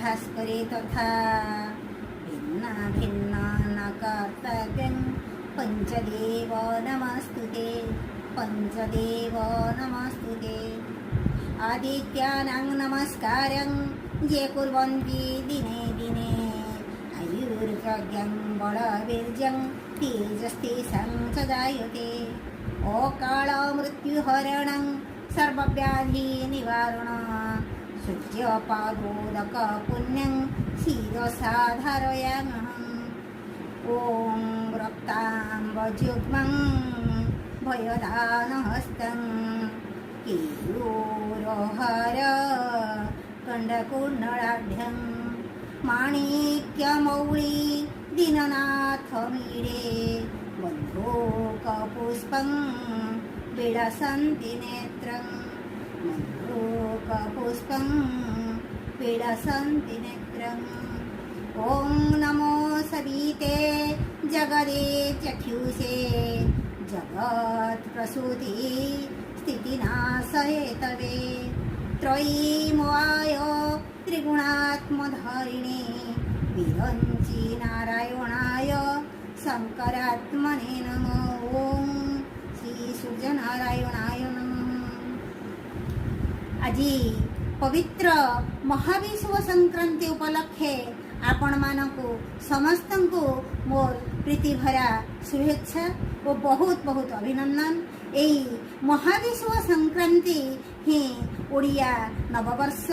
भास्करे तथा भिन्ना भिन्ना न कर्तव्यं पंचदेव नमस्तुते पंचदेव नमस्तुते आदित्यानां नमस्कारं ये कुर्वन्ति दिने दिने आयुर्प्रज्ञं बलवीर्यं तेजस्तेषां च जायते अकाल मृत्युहरणं सर्वव्याधिनिवारणं सूर्यपादोदक पुण्यं शिरसा धारयाम्यहम् ॐ रक्ताम्बजुग्मं भयदानहस्तं केयूरहार कण्डकुण्डलाढ्यं माणिक्यमौळी दीननाथमीडे बन्धूकपुष्पं विलसन्ति नेत्रं बन्धूकपुष्पं विलसन्ति नेत्रम् ॐ नमो सविते जगदेत्यख्युषे जगत्प्रसूति स्थितिनाशहेतवे त्रयीमवाय त्रिगुणात्मधारिणे विरञ्ची नारायणाय शङ्करात्मने नमः ॐ श्री सूर्यनारायणाय नमः। আজি पवित्र महाविषुव संक्रांति उपलक्षे आपण मानकु समस्तंकु मोर प्रीति भरा शुभेच्छा और बहुत बहुत अभिनंदन। यही महाविषुव संक्रांति ही ओडिया नववर्ष